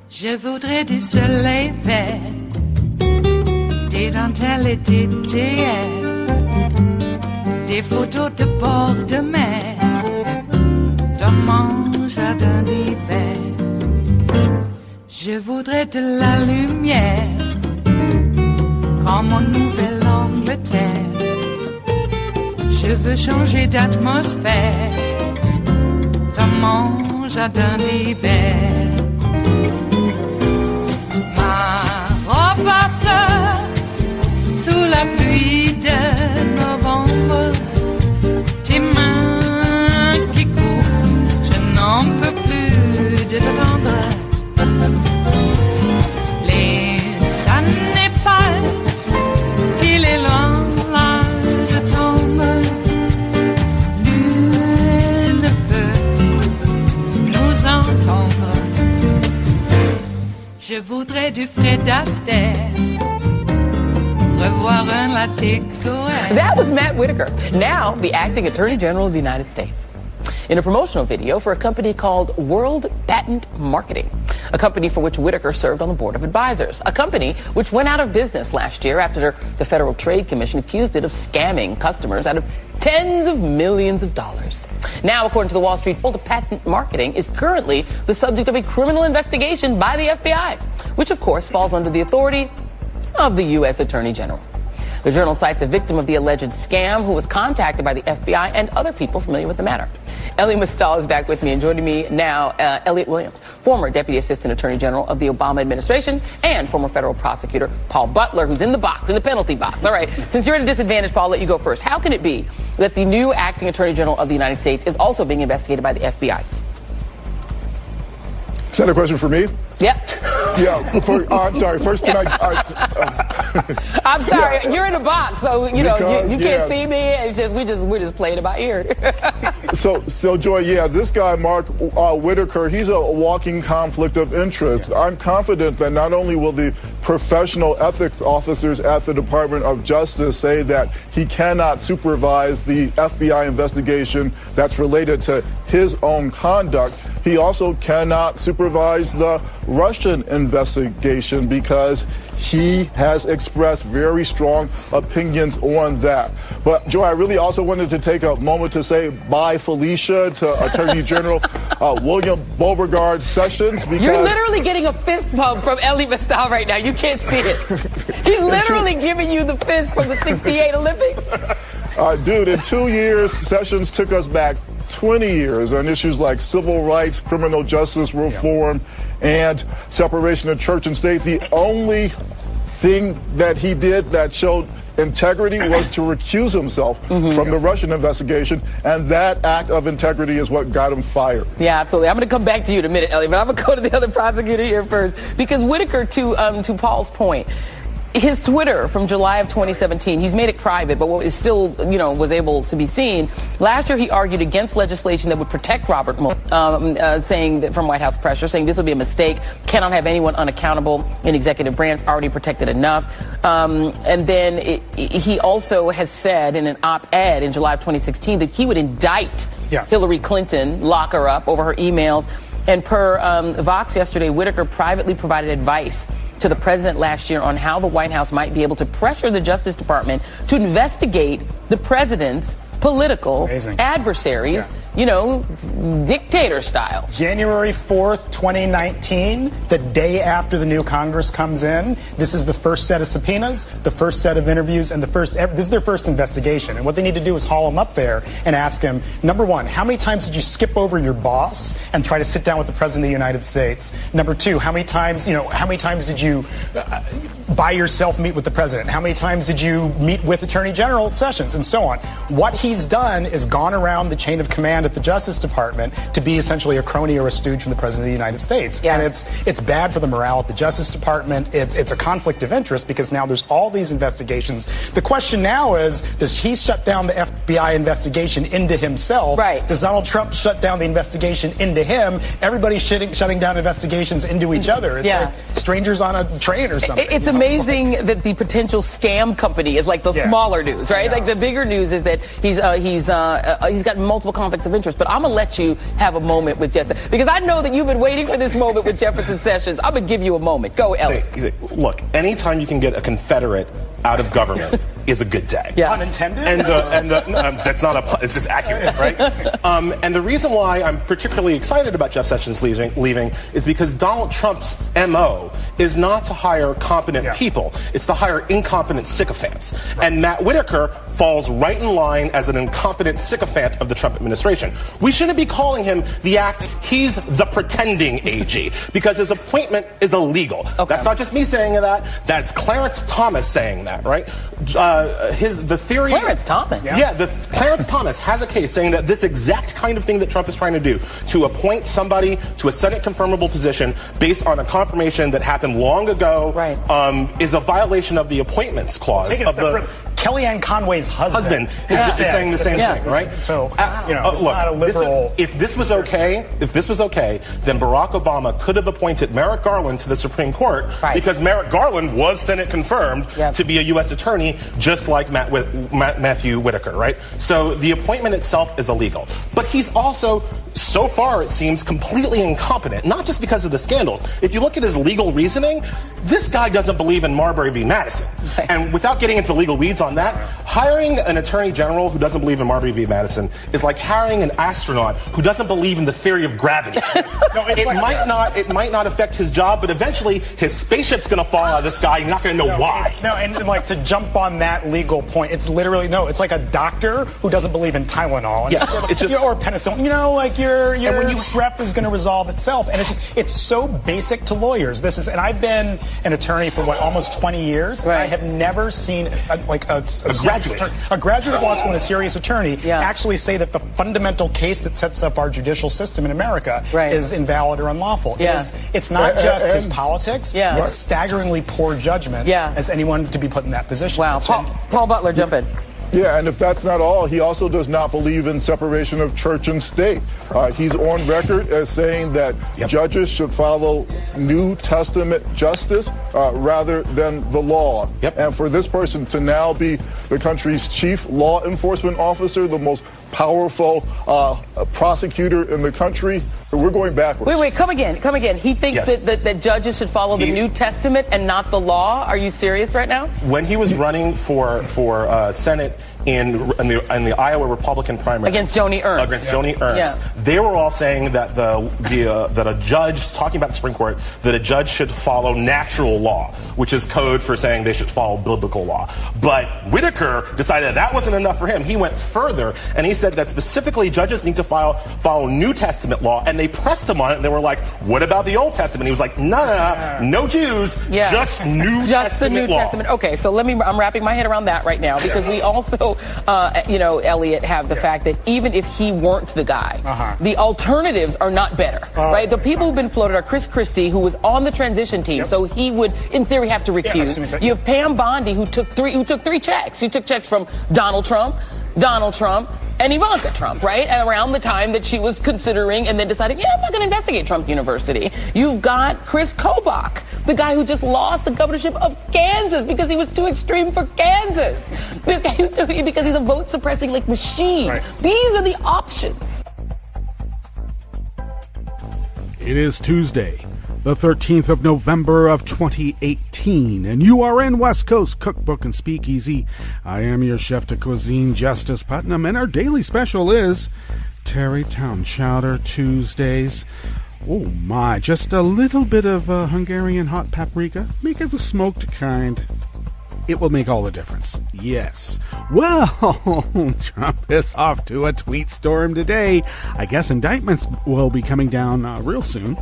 Je voudrais du soleil vert, des dentelles et des théières, des photos de bord de mer, dans mon jardin d'hiver. Je voudrais de la lumière, comme en Nouvelle-Angleterre. Je veux changer d'atmosphère, dans mon jardin d'hiver. Ma fleur sous la pluie de novembre, tes mains qui courent, je n'en peux plus de t'attendre. Les années passent, qu'il est loin, là je tombe. Nul ne peut nous entendre. Je voudrais du Fred Astaire, revoir un latte Cohen. That was Matt Whitaker, now the acting Attorney General of the United States, in a promotional video for a company called World Patent Marketing, a company for which Whitaker served on the board of advisors, a company which went out of business last year after the Federal Trade Commission accused it of scamming customers out of tens of millions of dollars. Now, according to the Wall Street Journal, patent marketing is currently the subject of a criminal investigation by the FBI, which of course falls under the authority of the U.S. Attorney General. The Journal cites a victim of the alleged scam who was contacted by the FBI and other people familiar with the matter. Elliot Mistal is back with me, and joining me now, Elliot Williams, former Deputy Assistant Attorney General of the Obama administration, and former federal prosecutor Paul Butler, who's in the box, in the penalty box. All right, since you're at a disadvantage, Paul, I'll let you go first. How can it be that the new acting Attorney General of the United States is also being investigated by the FBI? Is that a question for me? Yep. Yeah. I'm sorry. First, can I'm sorry. Yeah. You're in a box, so you can't see me. It's just we're just playing it by ear. So Joy, yeah, this guy Mark Whitaker, he's a walking conflict of interest. Yeah. I'm confident that not only will the professional ethics officers at the Department of Justice say that he cannot supervise the FBI investigation that's related to his own conduct, he also cannot supervise the Russian investigation because he has expressed very strong opinions on that. But, Joy, I really also wanted to take a moment to say bye, Felicia, to Attorney General William Beauregard Sessions. Because you're literally getting a fist bump from Ellie Mistal right now. You can't see it. He's literally giving you the fist from the '68 Olympics. Dude, in 2 years, Sessions took us back 20 years on issues like civil rights, criminal justice reform, and separation of church and state. The only thing that he did that showed integrity was to recuse himself from the Russian investigation, and that act of integrity is what got him fired. Yeah, absolutely. I'm going to come back to you in a minute, Ellie, but I'm going to go to the other prosecutor here first, because Whitaker, to Paul's point, his Twitter from July of 2017, he's made it private, but what is still, was able to be seen. Last year, he argued against legislation that would protect Robert Mueller, saying that from White House pressure, saying this would be a mistake, cannot have anyone unaccountable in executive branch, already protected enough. And then he also has said in an op-ed in July of 2016 that he would indict Hillary Clinton, lock her up over her emails. And per Vox yesterday, Whitaker privately provided advice to the president last year on how the White House might be able to pressure the Justice Department to investigate the president's political adversaries, dictator style. January 4th, 2019, the day after the new Congress comes in, this is the first set of subpoenas, the first set of interviews, and this is their first investigation. And what they need to do is haul him up there and ask him, number one, how many times did you skip over your boss and try to sit down with the President of the United States? Number two, how many times did you by yourself meet with the president? How many times did you meet with Attorney General Sessions and so on? What he's done is gone around the chain of command at the Justice Department to be essentially a crony or a stooge from the President of the United States. Yeah. And it's bad for the morale at the Justice Department. It's a conflict of interest because now there's all these investigations. The question now is, does he shut down the FBI investigation into himself? Right. Does Donald Trump shut down the investigation into him? Everybody's shutting down investigations into each other. It's like strangers on a train or something. It's amazing that the potential scam company is like the smaller news, right? Like the bigger news is that he's got multiple conflicts of interest. But I'm gonna let you have a moment with Jefferson because I know that you've been waiting for this moment with Jefferson Sessions. I'm gonna give you a moment. Go, Elliot. Look, anytime you can get a Confederate out of government is a good day. Yeah. Unintended? And that's not it's just accurate, right? And the reason why I'm particularly excited about Jeff Sessions leaving is because Donald Trump's MO is not to hire competent people. It's to hire incompetent sycophants. Right. And Matt Whitaker falls right in line as an incompetent sycophant of the Trump administration. We shouldn't be calling him the act. He's the pretending AG because his appointment is illegal. Okay. That's not just me saying that. That's Clarence Thomas saying that, right? The theory. Clarence Thomas. Clarence Thomas has a case saying that this exact kind of thing that Trump is trying to do, to appoint somebody to a Senate confirmable position based on a confirmation that happened long ago, is a violation of the appointments clause of the. Kellyanne Conway's husband is saying the same thing, right? So, it's not a liberal. If this was okay, then Barack Obama could have appointed Merrick Garland to the Supreme Court because Merrick Garland was Senate confirmed to be a U.S. attorney, just like Matthew Whitaker, right? So the appointment itself is illegal. But he's also, so far, it seems completely incompetent, not just because of the scandals. If you look at his legal reasoning, this guy doesn't believe in Marbury v. Madison. And without getting into legal weeds on that, hiring an attorney general who doesn't believe in Marbury v. Madison is like hiring an astronaut who doesn't believe in the theory of gravity. It might not affect his job, but eventually his spaceship's going to fall out of the sky. You're not going to know why. And like to jump on that legal point, it's literally it's like a doctor who doesn't believe in Tylenol. Or penicillin. Your strep is going to resolve itself, and it's so basic to lawyers. And I've been an attorney for almost 20 years. Right. I have never seen a graduate of law school and a serious attorney actually say that the fundamental case that sets up our judicial system in America is invalid or unlawful. It's not just his politics. It's staggeringly poor judgment as anyone to be put in that position. Wow. Paul Butler, jump in. Yeah, and if that's not all, he also does not believe in separation of church and state. He's on record as saying that judges should follow New Testament justice rather than the law. And for this person to now be the country's chief law enforcement officer, the most powerful prosecutor in the country, we're going backwards. Wait, come again. He thinks that judges should follow the New Testament and not the law. Are you serious right now? When he was running for Senate in the Iowa Republican primary against Joni Ernst, they were all saying that that a judge, talking about the Supreme Court, that a judge should follow natural law, which is code for saying they should follow biblical law. But Whitaker decided that wasn't enough for him. He went further and he said that specifically judges need to follow New Testament law, and they pressed him on it, and they were like, what about the Old Testament? He was like, no Jews, just New Testament law. Testament. Okay, so I'm wrapping my head around that right now, because we also, Elliot, have the fact that even if he weren't the guy, the alternatives are not better, right? The people who've been floated are Chris Christie, who was on the transition team, so he would, in theory, have to recuse. You have Pam Bondi, who took three checks. She took checks from Donald Trump, and Ivanka Trump, right? Around the time that she was considering and then deciding, I'm not going to investigate Trump University. You've got Chris Kobach, the guy who just lost the governorship of Kansas because he was too extreme for Kansas. Because he's a vote suppressing machine. Right. These are the options. It is Tuesday, the 13th of November of 2018, and you are in West Coast Cookbook and Speakeasy. I am your chef de cuisine, Justice Putnam, and our daily special is Tarrytown Chowder Tuesdays. Oh my, just a little bit of Hungarian hot paprika. Make it the smoked kind. It will make all the difference. Yes. Well, Trump is off to a tweet storm today. I guess indictments will be coming down real soon.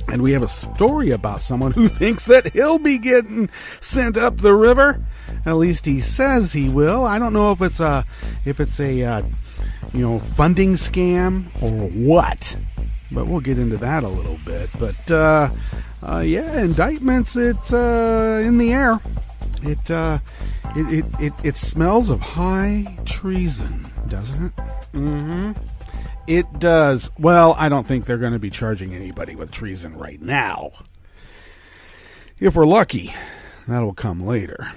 And we have a story about someone who thinks that he'll be getting sent up the river. At least he says he will. I don't know if it's a funding scam or what. But we'll get into that a little bit. But indictments. It's in the air. It smells of high treason, doesn't it? Mm-hmm. It does. Well, I don't think they're going to be charging anybody with treason right now. If we're lucky, that'll come later.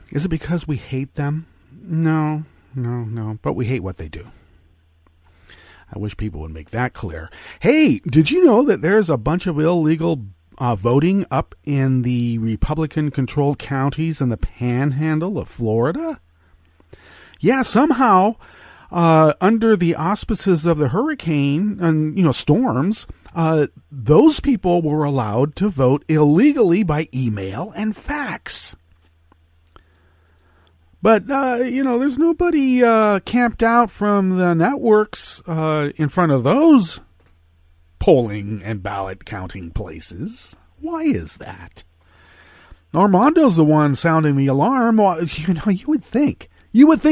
Is it because we hate them? No. But we hate what they do. I wish people would make that clear. Hey, did you know that there's a bunch of illegal voting up in the Republican-controlled counties in the panhandle of Florida? Yeah, somehow, under the auspices of the hurricane and, storms, those people were allowed to vote illegally by email and fax. But, there's nobody camped out from the networks in front of those polling and ballot counting places. Why is that? Armando's the one sounding the alarm. Well, you would think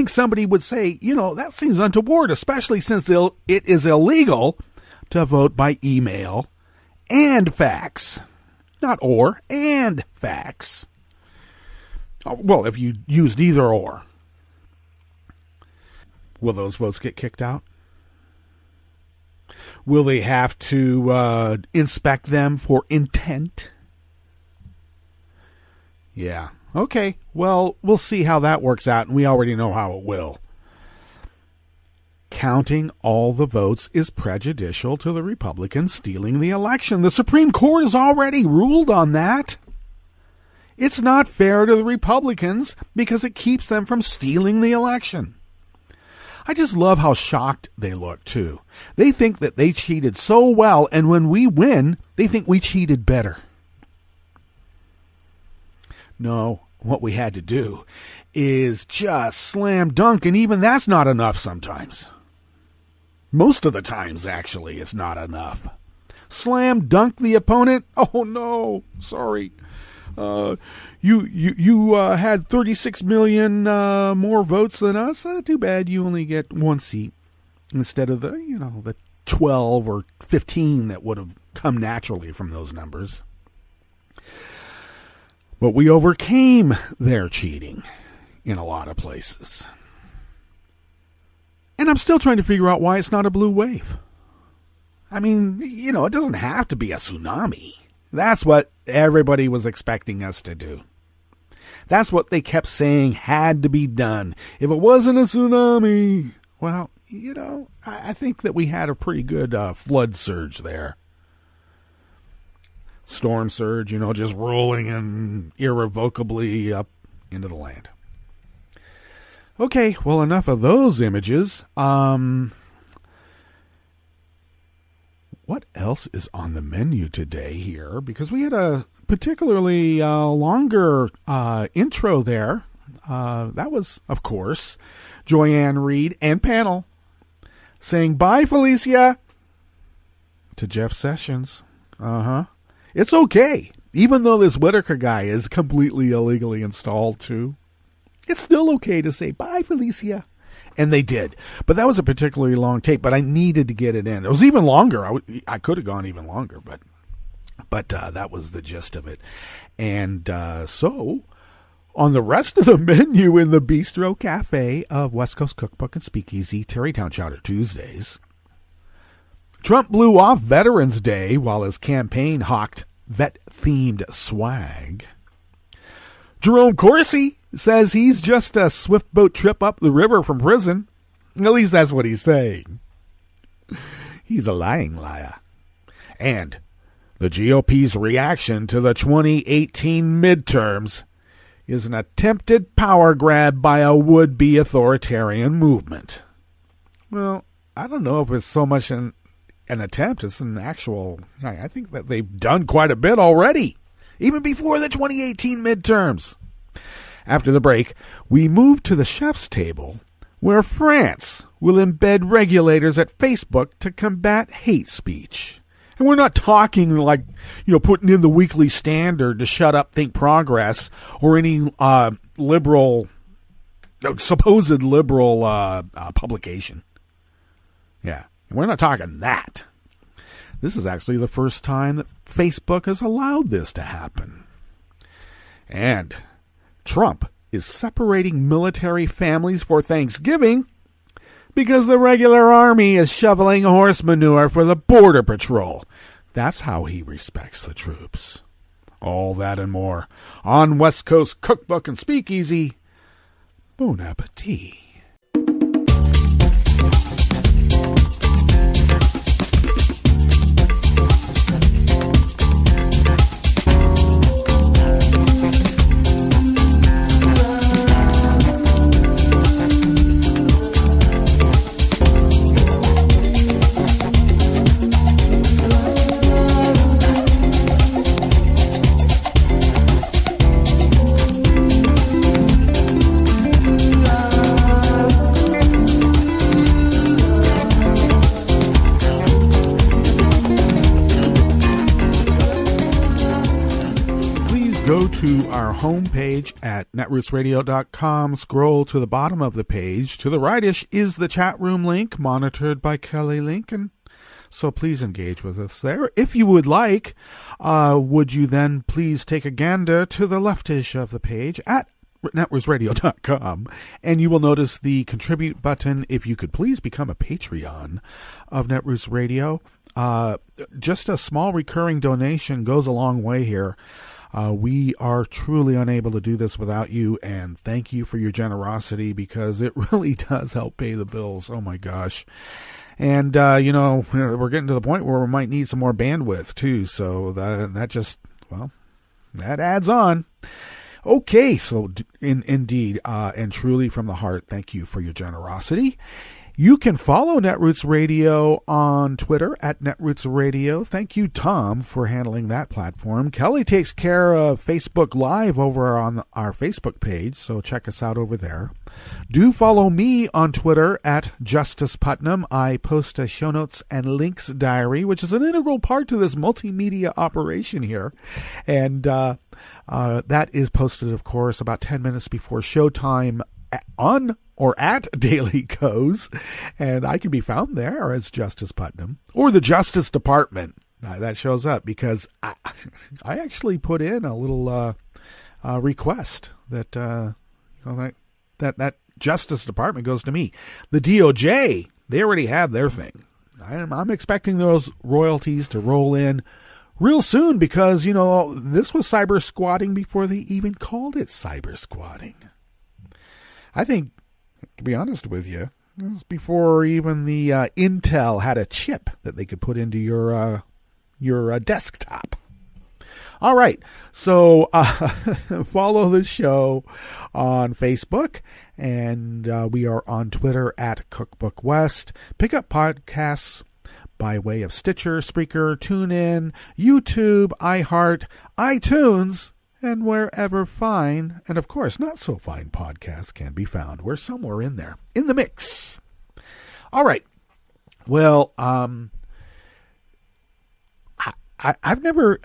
somebody would say, that seems untoward, especially since it is illegal to vote by email and fax. Not or, and fax. Well, if you used either or. Will those votes get kicked out? Will they have to inspect them for intent? Yeah. Okay. Well, we'll see how that works out, and we already know how it will. Counting all the votes is prejudicial to the Republicans stealing the election. The Supreme Court has already ruled on that. It's not fair to the Republicans because it keeps them from stealing the election. I just love how shocked they look, too. They think that they cheated so well, and when we win, they think we cheated better. No, what we had to do is just slam dunk, and even that's not enough sometimes. Most of the times, actually, it's not enough. Slam dunk the opponent? Oh, no, sorry. You had 36 million more votes than us. Too bad you only get one seat instead of the 12 or 15 that would have come naturally from those numbers. But we overcame their cheating in a lot of places. And I'm still trying to figure out why it's not a blue wave. I mean, it doesn't have to be a tsunami. That's what everybody was expecting us to do. That's what they kept saying had to be done. If it wasn't a tsunami, well, I think that we had a pretty good flood surge there. Storm surge, just rolling and irrevocably up into the land. Okay, well, enough of those images. What else is on the menu today here? Because we had a particularly longer intro there. That was, of course, Joyanne Reed and panel saying, "Bye, Felicia," to Jeff Sessions. It's okay. Even though this Whitaker guy is completely illegally installed, too, it's still okay to say, "Bye, Felicia." And they did. But that was a particularly long tape, but I needed to get it in. It was even longer. I could have gone even longer, but that was the gist of it. And so, on the rest of the menu in the Bistro Cafe of West Coast Cookbook and Speakeasy, Tarrytown Chowder Tuesdays, Trump blew off Veterans Day while his campaign hawked vet-themed swag. Jerome Corsi says he's just a swiftboat trip up the river from prison. At least that's what he's saying. He's a lying liar. And the GOP's reaction to the 2018 midterms is an attempted power grab by a would-be authoritarian movement. Well, I don't know if it's so much an attempt. It's an actual... I think that they've done quite a bit already, even before the 2018 midterms. After the break, we move to the chef's table, where France will embed regulators at Facebook to combat hate speech. We're not talking like, putting in the Weekly Standard to shut up Think Progress or any supposed liberal publication. Yeah, we're not talking that. This is actually the first time that Facebook has allowed this to happen. And Trump is separating military families for Thanksgiving because the regular army is shoveling horse manure for the Border Patrol. That's how he respects the troops. All that and more on West Coast Cookbook and Speakeasy. Bon appetit. Go to our homepage at netrootsradio.com. Scroll to the bottom of the page. To the rightish is the chat room link, monitored by Kelly Lincoln. So please engage with us there. If you would like, would you then please take a gander to the leftish of the page at netrootsradio.com, and you will notice the contribute button. If you could please become a Patreon of Netroots Radio. Just a small recurring donation goes a long way here. We are truly unable to do this without you, and thank you for your generosity because it really does help pay the bills. Oh my gosh. And, we're getting to the point where we might need some more bandwidth too. So that adds on. Okay. So indeed, and truly from the heart, thank you for your generosity. You can follow Netroots Radio on Twitter at Netroots Radio. Thank you, Tom, for handling that platform. Kelly takes care of Facebook Live over on our Facebook page, so check us out over there. Do follow me on Twitter at Justice Putnam. I post a show notes and links diary, which is an integral part to this multimedia operation here. And that is posted, of course, about 10 minutes before showtime on or at Daily Goes, and I can be found there as Justice Putnam or the Justice Department. That shows up because I actually put in a little request that that Justice Department goes to me. The DOJ, they already have their thing. I'm expecting those royalties to roll in real soon because this was cyber squatting before they even called it cyber squatting. I think, to be honest with you, this was before even the Intel had a chip that they could put into your desktop. All right, so follow the show on Facebook, and we are on Twitter at Cookbook West. Pick up podcasts by way of Stitcher, Spreaker, TuneIn, YouTube, iHeart, iTunes, and wherever fine, and of course not so fine podcasts can be found. We're somewhere in there, in the mix. All right. Well, I've never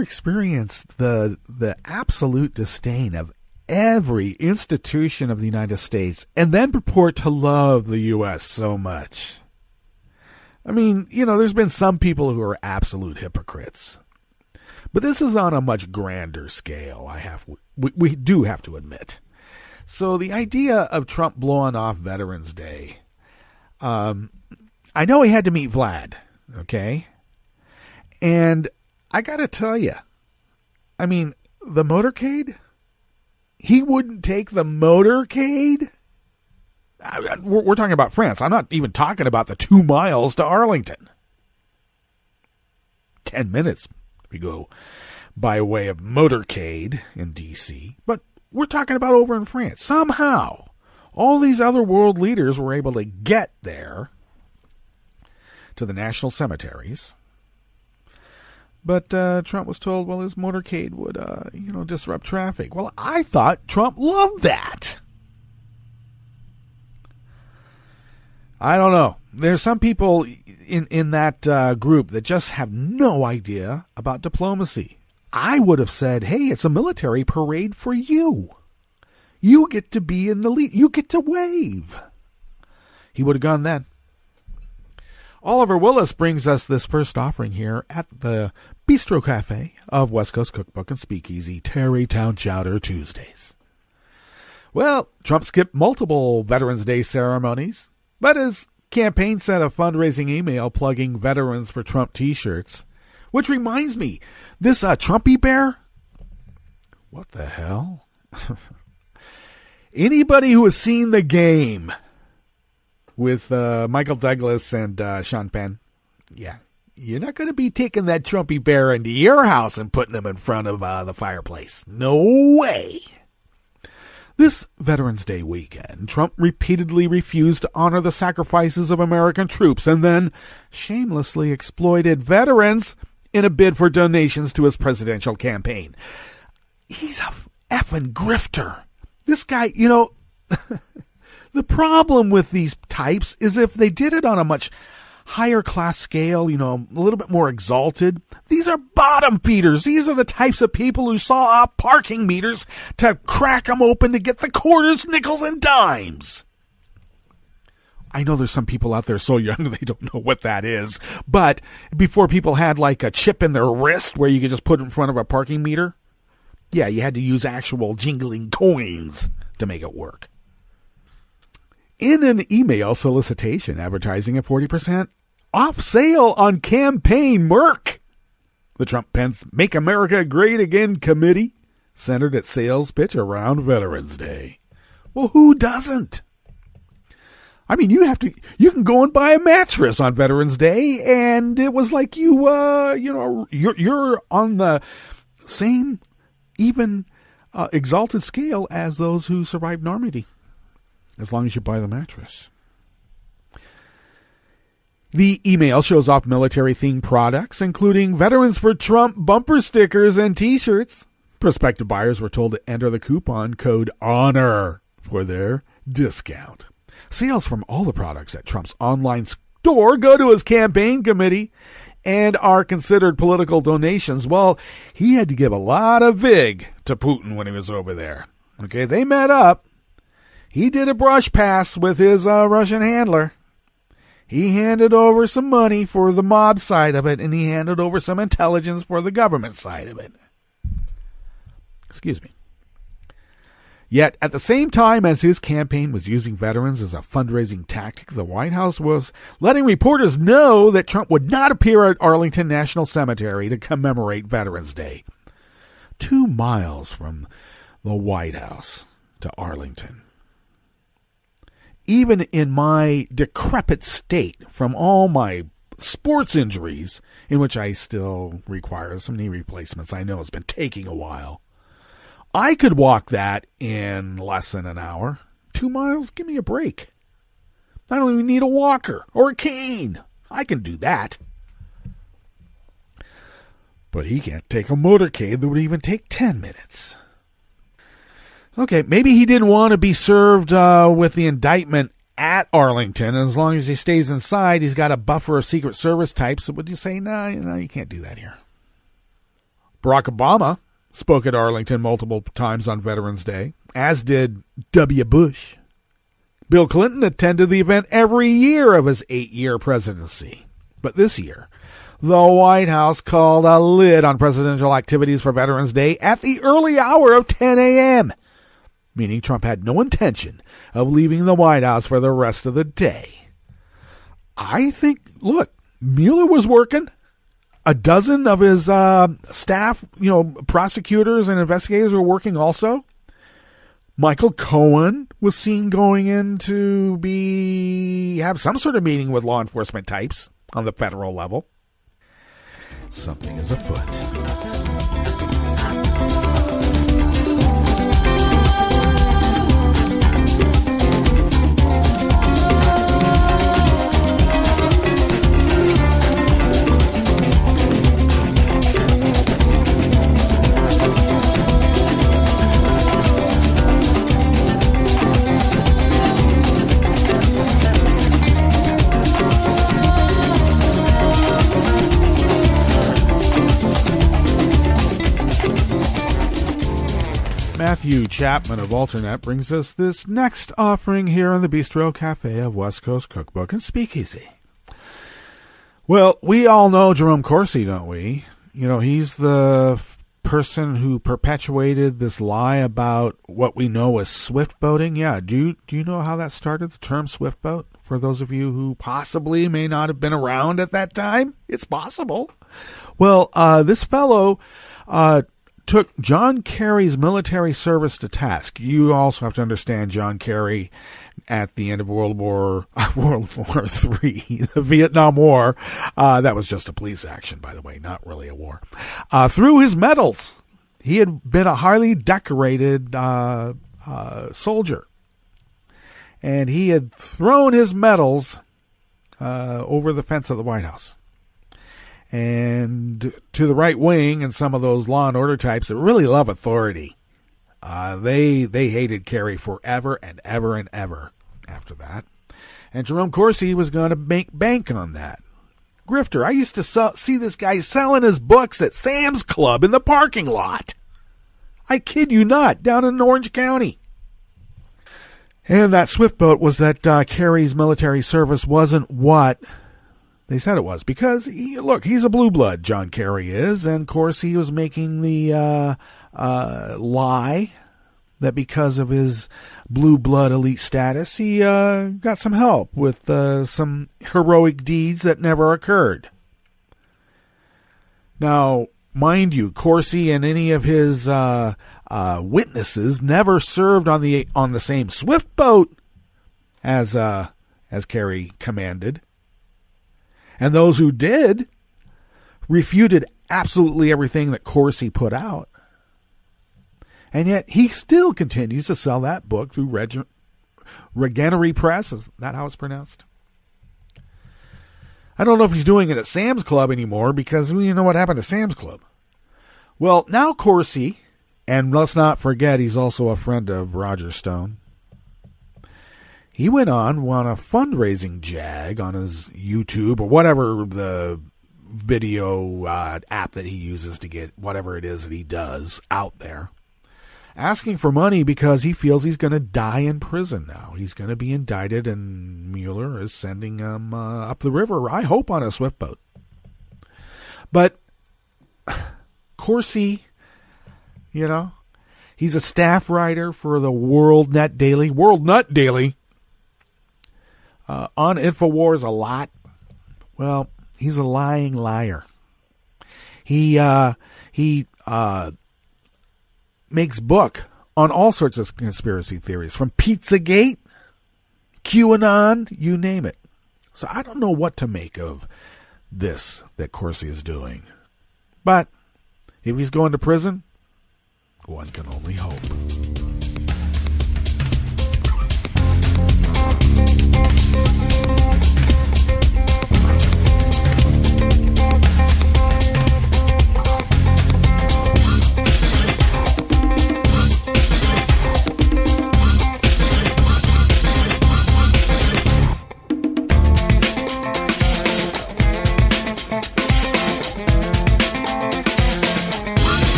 experienced the absolute disdain of every institution of the United States and then purport to love the U.S. so much. I mean, there's been some people who are absolute hypocrites. But this is on a much grander scale, we do have to admit. So the idea of Trump blowing off Veterans Day, I know he had to meet Vlad, okay? And I got to tell you, I mean, the motorcade, he wouldn't take the motorcade? We're talking about France. I'm not even talking about the 2 miles to Arlington. 10 minutes. We go by way of motorcade in D.C., but we're talking about over in France. Somehow, all these other world leaders were able to get there to the national cemeteries. But Trump was told, well, his motorcade would, disrupt traffic. Well, I thought Trump loved that. I don't know. there's some people in that group that just have no idea about diplomacy. I would have said, hey, it's a military parade for you. You get to be in the lead. You get to wave. He would have gone then. Oliver Willis brings us this first offering here at the Bistro Cafe of West Coast Cookbook and Speakeasy, Tarrytown Chowder Tuesdays. Well, Trump skipped multiple Veterans Day ceremonies, but his campaign sent a fundraising email plugging Veterans for Trump t-shirts. Which reminds me, this Trumpy Bear? What the hell? Anybody who has seen The Game with Michael Douglas and Sean Penn, yeah, you're not going to be taking that Trumpy Bear into your house and putting him in front of the fireplace. No way. This Veterans Day weekend, Trump repeatedly refused to honor the sacrifices of American troops and then shamelessly exploited veterans in a bid for donations to his presidential campaign. He's a effing grifter. This guy, you know, the problem with these types is if they did it on a much higher class scale, you know, a little bit more exalted, these are bottom feeders. These are the types of people who saw up parking meters to crack them open to get the quarters, nickels, and dimes. I know there's some people out there so young they don't know what that is, but before people had like a chip in their wrist where you could just put it in front of a parking meter, yeah, you had to use actual jingling coins to make it work. In an email solicitation advertising a 40% off sale on campaign merch, the Trump-Pence Make America Great Again committee centered its sales pitch around Veterans Day. Well, who doesn't? I mean, you can go and buy a mattress on Veterans Day, and it was like you're on the same, even exalted scale as those who survived Normandy, as long as you buy the mattress. The email shows off military-themed products, including Veterans for Trump bumper stickers and T-shirts. Prospective buyers were told to enter the coupon code HONOR for their discount. Sales from all the products at Trump's online store go to his campaign committee and are considered political donations. Well, he had to give a lot of vig to Putin when he was over there. Okay, they met up. He did a brush pass with his Russian handler. He handed over some money for the mob side of it, and he handed over some intelligence for the government side of it. Excuse me. Yet, at the same time as his campaign was using veterans as a fundraising tactic, the White House was letting reporters know that Trump would not appear at Arlington National Cemetery to commemorate Veterans Day. 2 miles from the White House to Arlington. Even in my decrepit state from all my sports injuries, in which I still require some knee replacements, I know it's been taking a while, I could walk that in less than an hour. 2 miles? Give me a break. I don't even need a walker or a cane. I can do that. But he can't take a motorcade that would even take 10 minutes. Okay, maybe he didn't want to be served with the indictment at Arlington. And as long as he stays inside, he's got a buffer of Secret Service types. So would you say, no, you can't do that here? Barack Obama spoke at Arlington multiple times on Veterans Day, as did W. Bush. Bill Clinton attended the event every year of his 8-year presidency. But this year, the White House called a lid on presidential activities for Veterans Day at the early hour of 10 a.m., meaning Trump had no intention of leaving the White House for the rest of the day. I think, look, Mueller was working. A dozen of his staff, prosecutors and investigators were working also. Michael Cohen was seen going in to have some sort of meeting with law enforcement types on the federal level. Something is afoot. Matthew Chapman of Alternate brings us this next offering here on the Bistro Cafe of West Coast Cookbook and Speakeasy. Well, we all know Jerome Corsi, don't we? You know, he's the person who perpetuated this lie about what we know as swift boating. Yeah, do you know how that started, the term swift boat? For those of you who possibly may not have been around at that time, it's possible. Well, this fellow took John Kerry's military service to task. You also have to understand John Kerry at the end of World War III, the Vietnam War. That was just a police action, by the way, not really a war. Through his medals, he had been a highly decorated soldier. And he had thrown his medals over the fence of the White House. And to the right wing and some of those law and order types that really love authority, they hated Kerry forever and ever and ever after that. And Jerome Corsi was going to make bank on that. Grifter. I used to see this guy selling his books at Sam's Club in the parking lot. I kid you not, down in Orange County. And that swift boat was that Kerry's military service wasn't what they said it was. Because, he's a blue blood, John Kerry is. And, of course, he was making the lie that because of his blue blood elite status, he got some help with some heroic deeds that never occurred. Now, mind you, Corsi and any of his witnesses never served on the same swift boat as Kerry commanded, and those who did refuted absolutely everything that Corsi put out, and yet he still continues to sell that book through Regenery Press. Is that how it's pronounced? I don't know if he's doing it at Sam's Club anymore, because we know what happened to Sam's Club. Well, now Corsi, and let's not forget he's also a friend of Roger Stone, he went on a fundraising jag on his YouTube or whatever the video app that he uses to get whatever it is that he does out there, asking for money because he feels he's going to die in prison now. He's going to be indicted, and Mueller is sending him up the river, I hope on a swift boat. But Corsi, he's a staff writer for the World Nut Daily, on InfoWars a lot. Well, he's a lying liar. He makes book on all sorts of conspiracy theories, from Pizzagate, QAnon, you name it. So I don't know what to make of this that Corsi is doing. But if he's going to prison, one can only hope.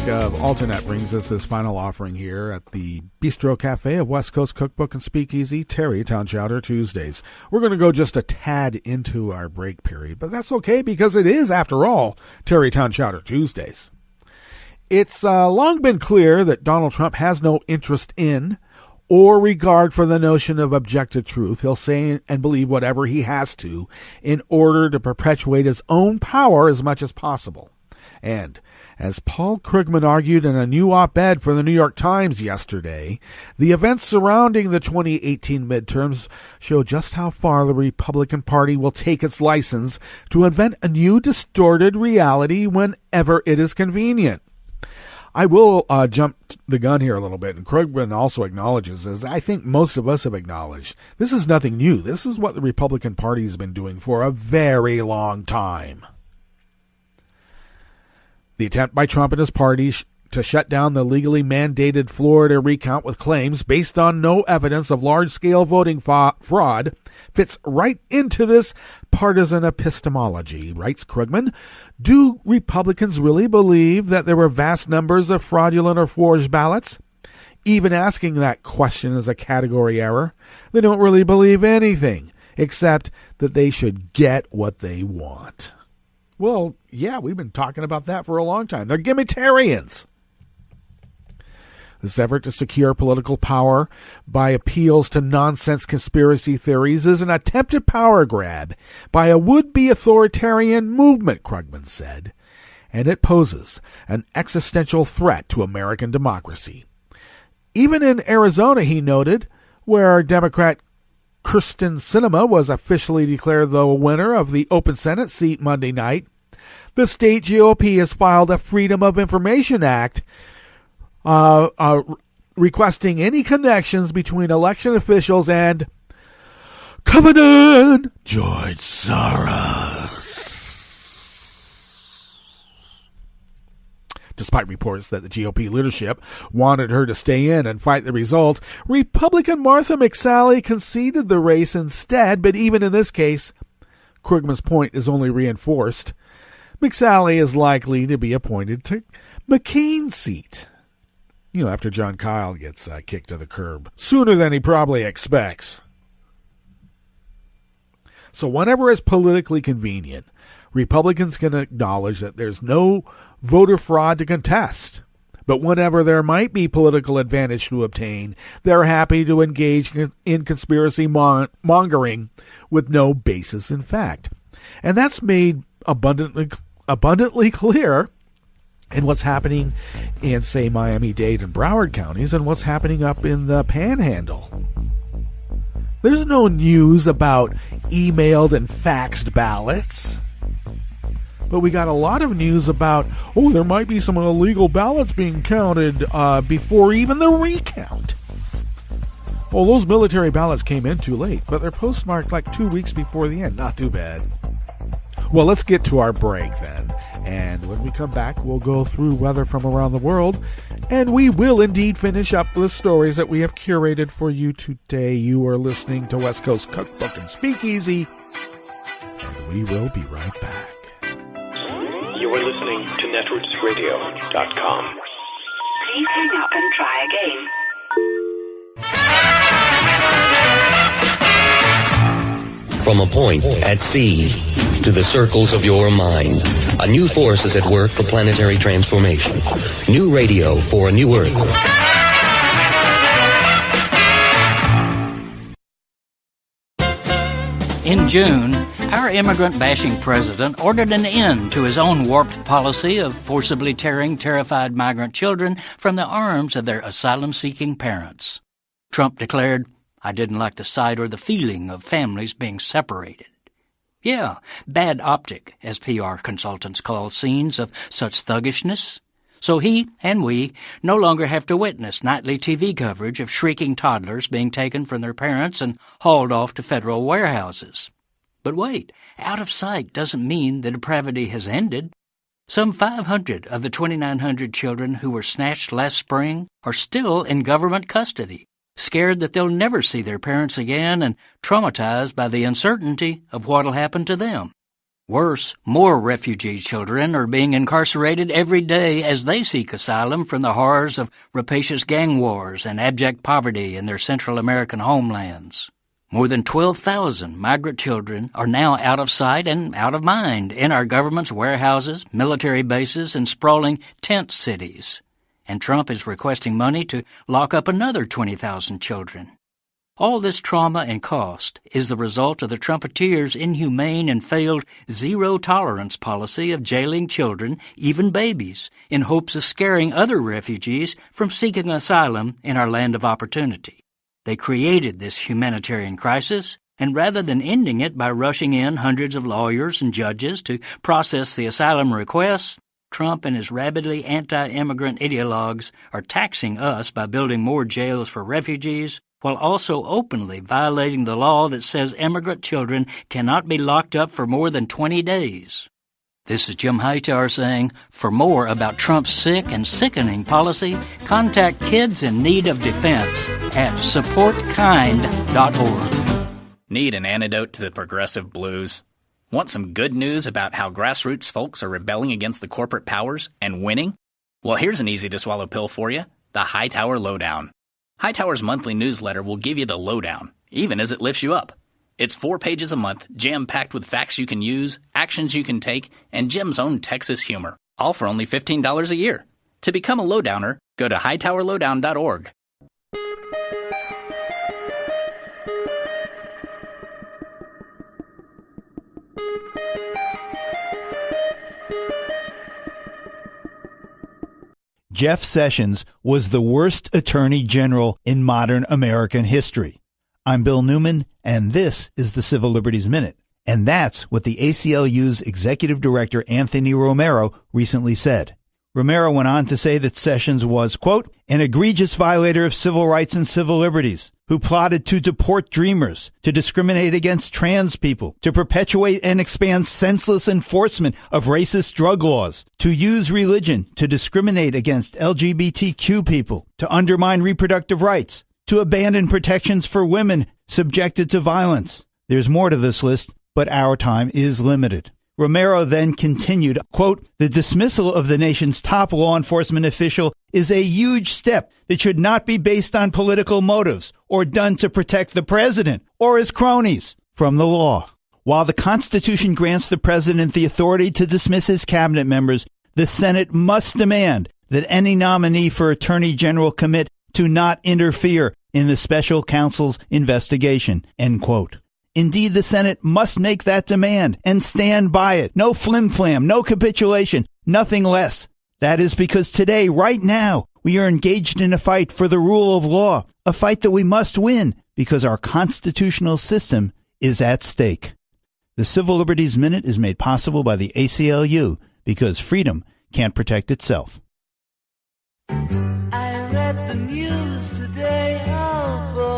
Of Alternate brings us this final offering here at the Bistro Cafe of West Coast Cookbook and Speakeasy, Tarrytown Chowder Tuesdays. We're going to go just a tad into our break period, but that's okay because it is, after all, Tarrytown Chowder Tuesdays. It's long been clear that Donald Trump has no interest in or regard for the notion of objective truth. He'll say and believe whatever he has to in order to perpetuate his own power as much as possible. And as Paul Krugman argued in a new op-ed for the New York Times yesterday, the events surrounding the 2018 midterms show just how far the Republican Party will take its license to invent a new distorted reality whenever it is convenient. I will jump the gun here a little bit, and Krugman also acknowledges, as I think most of us have acknowledged, this is nothing new. This is what the Republican Party has been doing for a very long time. The attempt by Trump and his party to shut down the legally mandated Florida recount with claims based on no evidence of large-scale voting fraud fits right into this partisan epistemology, writes Krugman. Do Republicans really believe that there were vast numbers of fraudulent or forged ballots? Even asking that question is a category error. They don't really believe anything, except that they should get what they want. Well, yeah, we've been talking about that for a long time. They're gimmitarians. This effort to secure political power by appeals to nonsense conspiracy theories is an attempted power grab by a would-be authoritarian movement, Krugman said, and it poses an existential threat to American democracy. Even in Arizona, he noted, where Democrat Kyrsten Sinema was officially declared the winner of the open Senate seat Monday night, the state GOP has filed a Freedom of Information Act requesting any connections between election officials and Covenant George Soros. Despite reports that the GOP leadership wanted her to stay in and fight the result, Republican Martha McSally conceded the race instead, but even in this case, Krugman's point is only reinforced. McSally is likely to be appointed to McCain's seat, after John Kyle gets kicked to the curb, sooner than he probably expects. So whenever it's politically convenient, Republicans can acknowledge that there's no voter fraud to contest. But whenever there might be political advantage to obtain, they're happy to engage in conspiracy mongering with no basis in fact. And that's made abundantly clear in what's happening in, say, Miami-Dade and Broward counties and what's happening up in the Panhandle. There's no news about emailed and faxed ballots. But we got a lot of news about, there might be some illegal ballots being counted before even the recount. Well, those military ballots came in too late, but they're postmarked like 2 weeks before the end. Not too bad. Well, let's get to our break then. And when we come back, we'll go through weather from around the world. And we will indeed finish up with stories that we have curated for you today. You are listening to West Coast Cookbook and Speakeasy. And we will be right back. You are listening to netrootsradio.com. Please hang up and try again. From a point at sea to the circles of your mind, a new force is at work for planetary transformation. New radio for a new Earth. In June, our immigrant-bashing president ordered an end to his own warped policy of forcibly tearing terrified migrant children from the arms of their asylum-seeking parents. Trump declared, "I didn't like the sight or the feeling of families being separated." Yeah, bad optic, as PR consultants call scenes of such thuggishness. So he and we no longer have to witness nightly TV coverage of shrieking toddlers being taken from their parents and hauled off to federal warehouses. But wait, out of sight doesn't mean the depravity has ended. Some 500 of the 2,900 children who were snatched last spring are still in government custody, scared that they'll never see their parents again and traumatized by the uncertainty of what'll happen to them. Worse, more refugee children are being incarcerated every day as they seek asylum from the horrors of rapacious gang wars and abject poverty in their Central American homelands. More than 12,000 migrant children are now out of sight and out of mind in our government's warehouses, military bases, and sprawling tent cities. And Trump is requesting money to lock up another 20,000 children. All this trauma and cost is the result of the Trumpeteers' inhumane and failed zero-tolerance policy of jailing children, even babies, in hopes of scaring other refugees from seeking asylum in our land of opportunity. They created this humanitarian crisis, and rather than ending it by rushing in hundreds of lawyers and judges to process the asylum requests, Trump and his rabidly anti-immigrant ideologues are taxing us by building more jails for refugees, while also openly violating the law that says immigrant children cannot be locked up for more than 20 days. This is Jim Hightower saying, for more about Trump's sick and sickening policy, contact Kids in Need of Defense at supportkind.org. Need an antidote to the progressive blues? Want some good news about how grassroots folks are rebelling against the corporate powers and winning? Well, here's an easy-to-swallow pill for you, the Hightower Lowdown. Hightower's monthly newsletter will give you the lowdown, even as it lifts you up. It's 4 pages a month, jam-packed with facts you can use, actions you can take, and Jim's own Texas humor, all for only $15 a year. To become a lowdowner, go to hightowerlowdown.org. Jeff Sessions was the worst attorney general in modern American history. I'm Bill Newman, and this is the Civil Liberties Minute. And that's what the ACLU's executive director, Anthony Romero, recently said. Romero went on to say that Sessions was, quote, an egregious violator of civil rights and civil liberties, who plotted to deport dreamers, to discriminate against trans people, to perpetuate and expand senseless enforcement of racist drug laws, to use religion to discriminate against LGBTQ people, to undermine reproductive rights, to abandon protections for women subjected to violence. There's more to this list, but our time is limited. Romero then continued, quote, the dismissal of the nation's top law enforcement official is a huge step that should not be based on political motives or done to protect the president or his cronies from the law. While the Constitution grants the president the authority to dismiss his cabinet members, the Senate must demand that any nominee for attorney general commit to not interfere in the special counsel's investigation, end quote. Indeed, the Senate must make that demand and stand by it. No flim-flam, no capitulation, nothing less. That is because today, right now, we are engaged in a fight for the rule of law, a fight that we must win because our constitutional system is at stake. The Civil Liberties Minute is made possible by the ACLU because freedom can't protect itself. I read the news today, oh boy.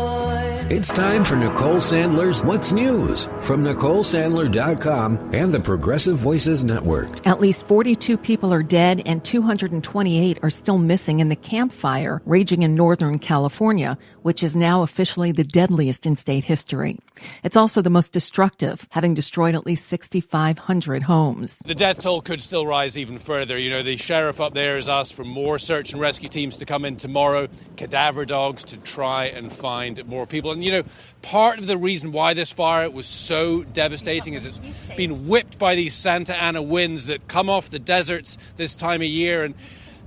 It's time for Nicole Sandler's What's News from NicoleSandler.com and the Progressive Voices Network. At least 42 people are dead and 228 are still missing in the Camp Fire raging in Northern California, which is now officially the deadliest in state history. It's also the most destructive, having destroyed at least 6,500 homes. The death toll could still rise even further. You know, the sheriff up there has asked for more search and rescue teams to come in tomorrow, cadaver dogs to try and find more people. And, you know, part of the reason why this fire was so devastating is it's been whipped by these Santa Ana winds that come off the deserts this time of year, and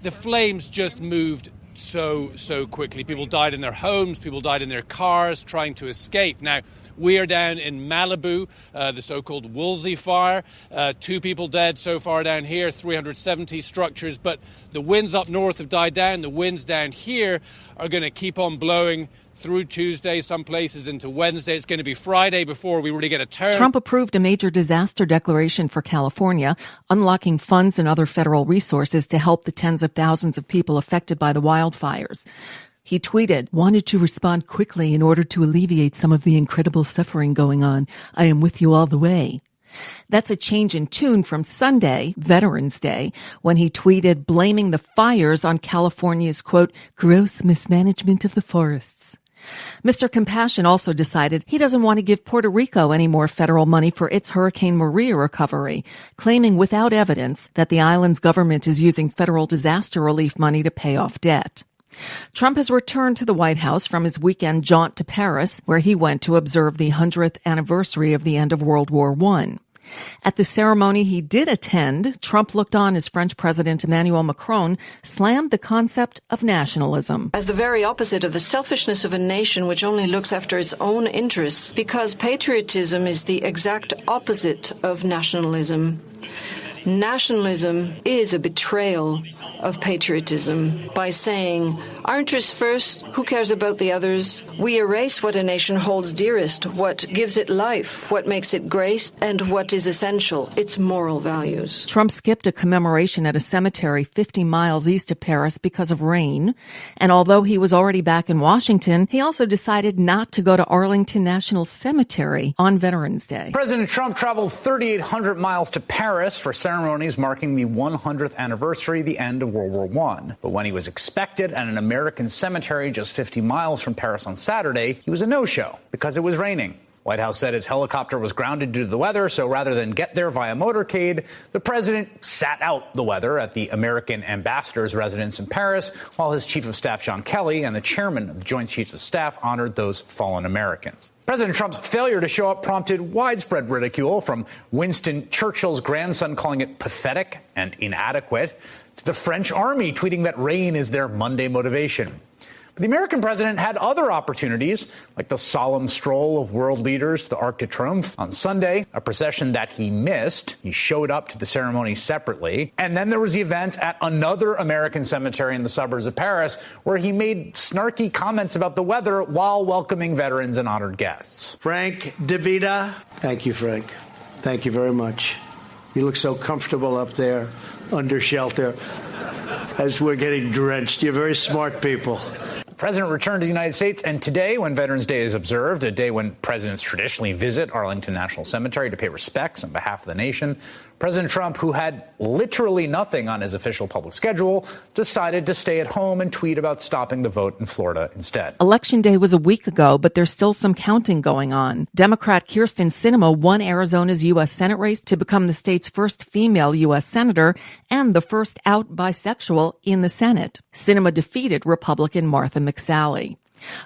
the flames just moved so quickly. People died in their homes, people died in their cars trying to escape. Now, we are down in Malibu, the so-called Woolsey fire. 2 people dead so far down here, 370 structures. But the winds up north have died down. The winds down here are going to keep on blowing through Tuesday, some places into Wednesday. It's going to be Friday before we really get a turn. Trump approved a major disaster declaration for California, unlocking funds and other federal resources to help the tens of thousands of people affected by the wildfires. He tweeted, wanted to respond quickly in order to alleviate some of the incredible suffering going on. I am with you all the way. That's a change in tune from Sunday, Veterans Day, when he tweeted blaming the fires on California's, quote, gross mismanagement of the forests. Mr. Compassion also decided he doesn't want to give Puerto Rico any more federal money for its Hurricane Maria recovery, claiming without evidence that the island's government is using federal disaster relief money to pay off debt. Trump has returned to the White House from his weekend jaunt to Paris, where he went to observe the 100th anniversary of the end of World War I. At the ceremony he did attend, Trump looked on as French President Emmanuel Macron slammed the concept of nationalism. As the very opposite of the selfishness of a nation which only looks after its own interests, because patriotism is the exact opposite of nationalism. nationalism is a betrayal of patriotism by saying, our interests first, who cares about the others? We erase what a nation holds dearest, what gives it life, what makes it great, and what is essential, its moral values. Trump skipped a commemoration at a cemetery 50 miles east of Paris because of rain. And although he was already back in Washington, he also decided not to go to Arlington National Cemetery on Veterans Day. President Trump traveled 3,800 miles to Paris for ceremonies marking the 100th anniversary, the end of World War I. But when he was expected at an American cemetery just 50 miles from Paris on Saturday, he was a no-show because it was raining. White House said his helicopter was grounded due to the weather, so rather than get there via motorcade, the president sat out the weather at the American ambassador's residence in Paris, while his chief of staff, John Kelly, and the chairman of the Joint Chiefs of Staff honored those fallen Americans. President Trump's failure to show up prompted widespread ridicule, from Winston Churchill's grandson calling it pathetic and inadequate, to the French army tweeting that rain is their Monday motivation. But the American president had other opportunities, like the solemn stroll of world leaders to the Arc de Triomphe on Sunday, a procession that he missed. He showed up to the ceremony separately. And then there was the event at another American cemetery in the suburbs of Paris, where he made snarky comments about the weather while welcoming veterans and honored guests. Frank DeVita. Thank you, Frank. Thank you very much. You look so comfortable up there under shelter as we're getting drenched. You're very smart people. The president returned to the United States, and today, when Veterans Day is observed, a day when presidents traditionally visit Arlington National Cemetery to pay respects on behalf of the nation, President Trump, who had literally nothing on his official public schedule, decided to stay at home and tweet about stopping the vote in Florida instead. Election day was a week ago, but there's still some counting going on. Democrat Kyrsten Sinema won Arizona's U.S. Senate race to become the state's first female U.S. senator and the first out bisexual in the Senate. Sinema defeated Republican Martha McSally.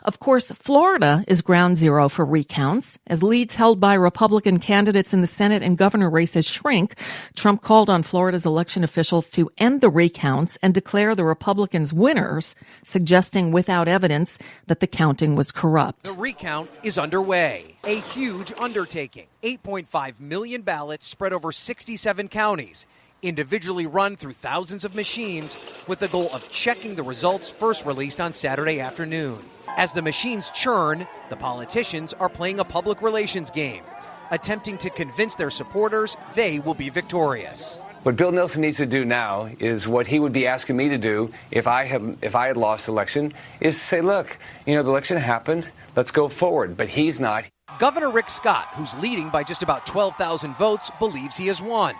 Of course, Florida is ground zero for recounts. As leads held by Republican candidates in the Senate and governor races shrink, Trump called on Florida's election officials to end the recounts and declare the Republicans winners, suggesting without evidence that the counting was corrupt. The recount is underway, a huge undertaking. 8.5 million ballots spread over 67 counties, individually run through thousands of machines with the goal of checking the results first released on Saturday afternoon. As the machines churn, the politicians are playing a public relations game, attempting to convince their supporters they will be victorious. What Bill Nelson needs to do now is what he would be asking me to do if I had lost the election, is to say, look, the election happened, let's go forward. But he's not. Governor Rick Scott, who's leading by just about 12,000 votes, believes he has won.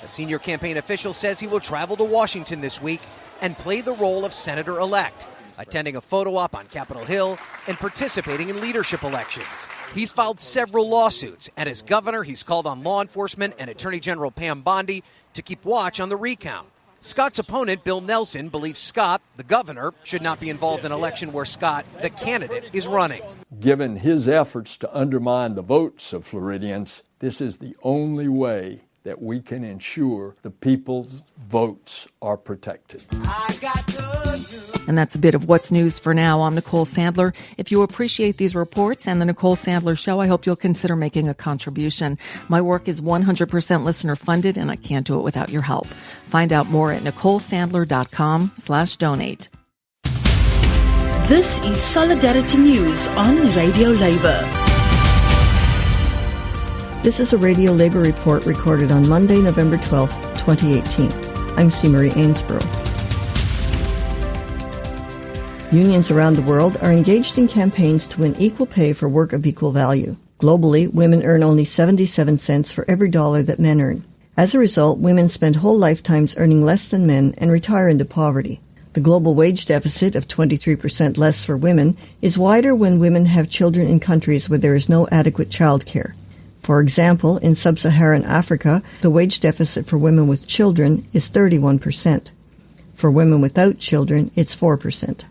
A senior campaign official says he will travel to Washington this week and play the role of senator-elect, attending a photo op on Capitol Hill and participating in leadership elections. He's filed several lawsuits, and as governor, he's called on law enforcement and Attorney General Pam Bondi to keep watch on the recount. Scott's opponent, Bill Nelson, believes Scott, the governor, should not be involved in an election where Scott, the candidate, is running. Given his efforts to undermine the votes of Floridians, this is the only way that we can ensure the people's votes are protected. And that's a bit of what's news for now. I'm Nicole Sandler. If you appreciate these reports and the Nicole Sandler Show, I hope you'll consider making a contribution. My work is 100% listener funded, and I can't do it without your help. Find out more at NicoleSandler.com/donate. This is Solidarity News on Radio Labour. This is a Radio Labour report recorded on Monday, November 12th, 2018. I'm C. Marie Ainsborough. Unions around the world are engaged in campaigns to win equal pay for work of equal value. Globally, women earn only 77 cents for every dollar that men earn. As a result, women spend whole lifetimes earning less than men and retire into poverty. The global wage deficit of 23% less for women is wider when women have children in countries where there is no adequate childcare. For example, in sub-Saharan Africa, the wage deficit for women with children is 31%. For women without children, it's 4%.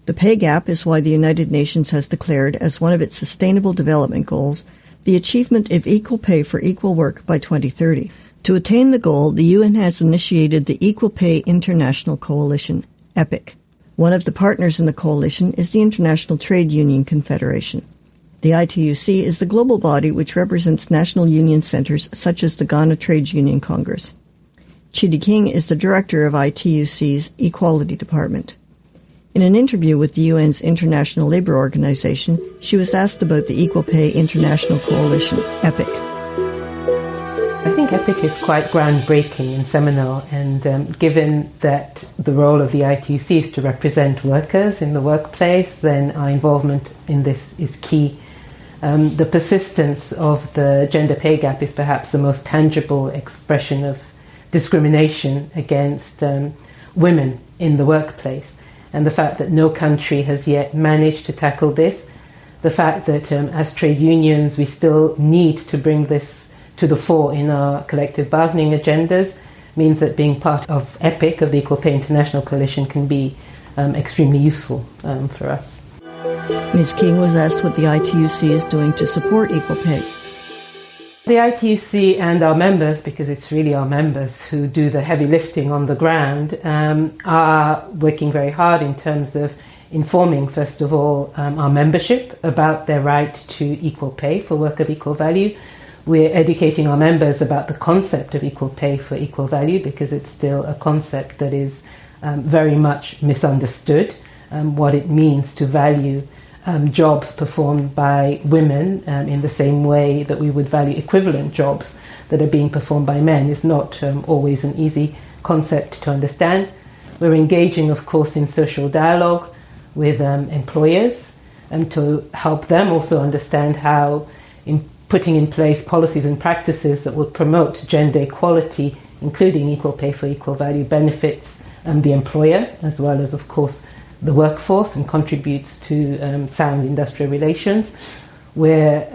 The pay gap is why the United Nations has declared as one of its Sustainable Development Goals the achievement of equal pay for equal work by 2030. To attain the goal, the UN has initiated the Equal Pay International Coalition, EPIC. One of the partners in the coalition is the International Trade Union Confederation. The ITUC is the global body which represents national union centers such as the Ghana Trade Union Congress. Chidi King is the director of ITUC's Equality Department. In an interview with the UN's International Labour Organization, she was asked about the Equal Pay International Coalition, EPIC. I think EPIC is quite groundbreaking and seminal, and given that the role of the ITUC is to represent workers in the workplace, then our involvement in this is key. The persistence of the gender pay gap is perhaps the most tangible expression of discrimination against women in the workplace. And the fact that no country has yet managed to tackle this, the fact that as trade unions we still need to bring this to the fore in our collective bargaining agendas, means that being part of EPIC, of the Equal Pay International Coalition, can be extremely useful for us. Ms. King was asked what the ITUC is doing to support equal pay. The ITUC and our members, because it's really our members who do the heavy lifting on the ground, are working very hard in terms of informing, first of all, our membership about their right to equal pay for work of equal value. We're educating our members about the concept of equal pay for equal value, because it's still a concept that is very much misunderstood, what it means to value jobs performed by women in the same way that we would value equivalent jobs that are being performed by men is not always an easy concept to understand. We're engaging, of course, in social dialogue with employers to help them also understand how putting in place policies and practices that will promote gender equality, including equal pay for equal value, benefits the employer as well as, of course, the workforce, and contributes to sound industrial relations. We're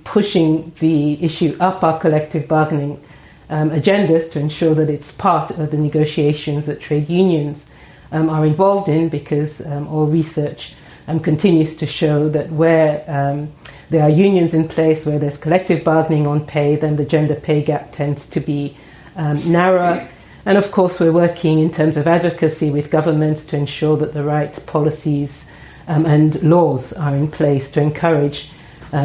pushing the issue up our collective bargaining agendas to ensure that it's part of the negotiations that trade unions are involved in, because all research continues to show that where there are unions in place, where there's collective bargaining on pay, then the gender pay gap tends to be narrower. And of course, we're working in terms of advocacy with governments to ensure that the right policies and laws are in place to encourage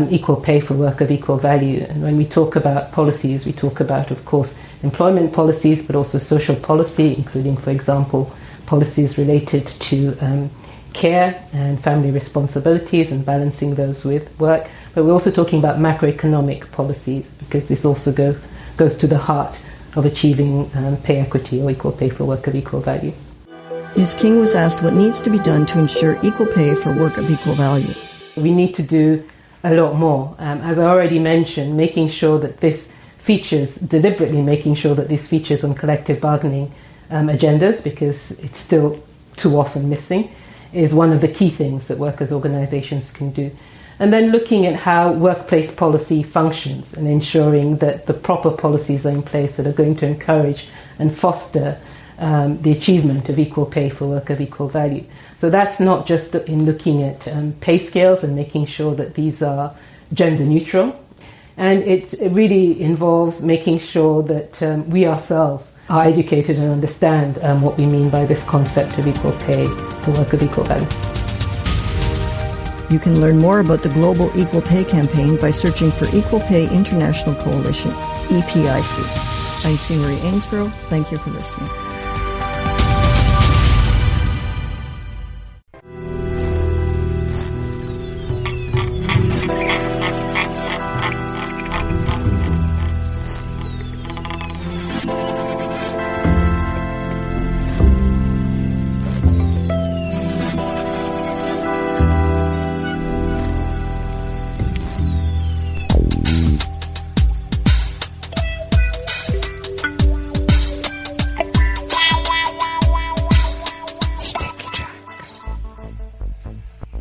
equal pay for work of equal value. And when we talk about policies, we talk about, of course, employment policies, but also social policy, including, for example, policies related to care and family responsibilities and balancing those with work. But we're also talking about macroeconomic policies, because this also goes to the heart of achieving pay equity or equal pay for work of equal value. Ms. King was asked what needs to be done to ensure equal pay for work of equal value. We need to do a lot more. As I already mentioned, making sure that this features, deliberately making sure that this features on collective bargaining agendas, because it's still too often missing, is one of the key things that workers' organizations can do. And then looking at how workplace policy functions and ensuring that the proper policies are in place that are going to encourage and foster the achievement of equal pay for work of equal value. So that's not just in looking at pay scales and making sure that these are gender neutral. And it really involves making sure that we ourselves are educated and understand what we mean by this concept of equal pay for work of equal value. You can learn more about the Global Equal Pay Campaign by searching for Equal Pay International Coalition, EPIC. I'm C. Marie Ainsborough. Thank you for listening.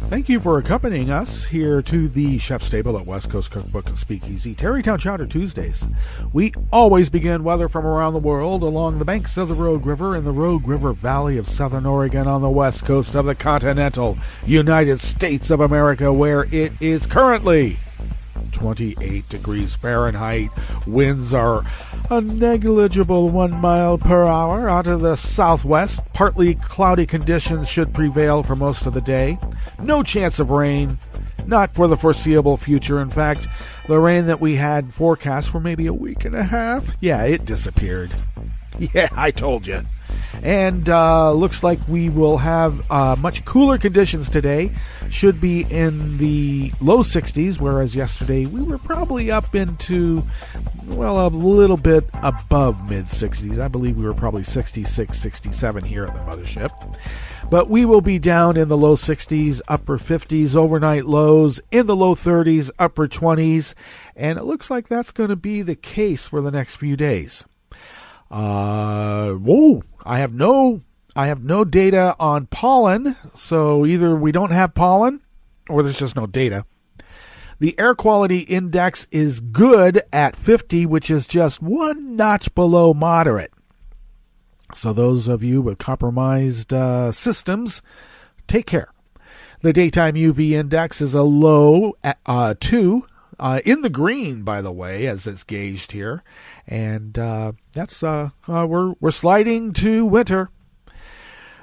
Thank you for accompanying us here to the Chef's Table at West Coast Cookbook and Speakeasy, Tarrytown Chowder Tuesdays. We always begin weather from around the world along the banks of the Rogue River in the Rogue River Valley of Southern Oregon on the west coast of the continental United States of America, where it is currently 28 degrees Fahrenheit. Winds are a negligible 1 mile per hour out of the southwest. Partly cloudy conditions should prevail for most of the day. No chance of rain, not for the foreseeable future. In fact, the rain that we had forecast for maybe a week and a half, it disappeared. Yeah, I told you. And looks like we will have much cooler conditions today. Should be in the low 60s, whereas yesterday we were probably up into, well, a little bit above mid-60s. I believe we were probably 66, 67 here at the mothership. But we will be down in the low 60s, upper 50s, overnight lows in the low 30s, upper 20s. And it looks like that's going to be the case for the next few days. I have no data on pollen, so either we don't have pollen or there's just no data. The air quality index is good at 50, which is just one notch below moderate. So those of you with compromised systems, take care. The daytime UV index is a low at 2. In the green, by the way, as it's gauged here, and that's we're sliding to winter.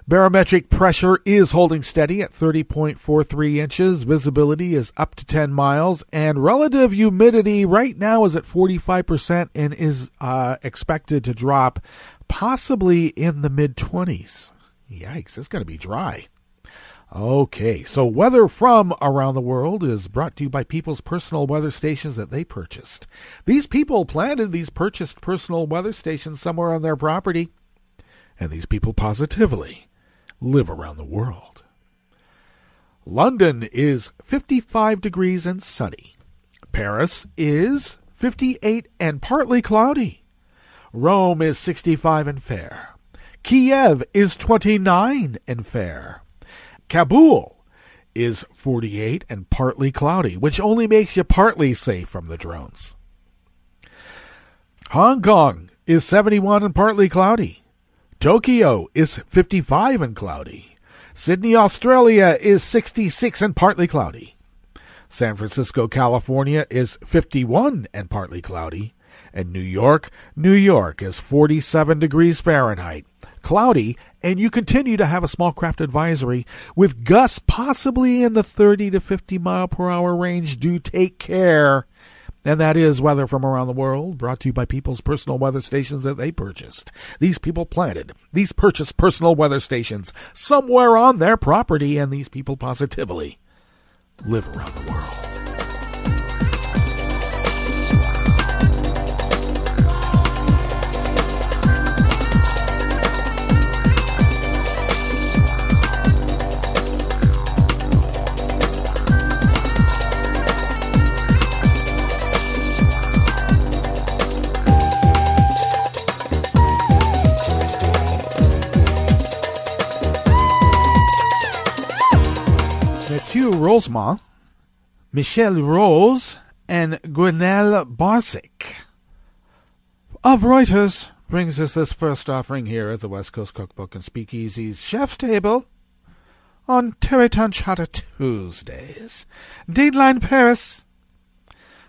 Barometric pressure is holding steady at 30.43 inches. Visibility is up to 10 miles, and relative humidity right now is at 45% and is expected to drop possibly in the mid-20s. Yikes, it's going to be dry. Okay, so weather from around the world is brought to you by people's personal weather stations that they purchased. These people planted these purchased personal weather stations somewhere on their property, and these people positively live around the world. London is 55 degrees and sunny. Paris is 58 and partly cloudy. Rome is 65 and fair. Kiev is 29 and fair. Kabul is 48 and partly cloudy, which only makes you partly safe from the drones. Hong Kong is 71 and partly cloudy. Tokyo is 55 and cloudy. Sydney, Australia is 66 and partly cloudy. San Francisco, California is 51 and partly cloudy. And New York is 47 degrees Fahrenheit. Cloudy, and you continue to have a small craft advisory with gusts possibly in the 30 to 50 mile per hour range. Do take care. And that is weather from around the world, brought to you by people's personal weather stations that they purchased. These people planted these purchased personal weather stations somewhere on their property, and these people positively live around the world. Mathieu Rosemont, Michel Rose, and Gwenelle Barsic of Reuters brings us this first offering here at the West Coast Cookbook and Speakeasy's Chef's Table on Tarrytown Chowder Tuesdays. Deadline Paris.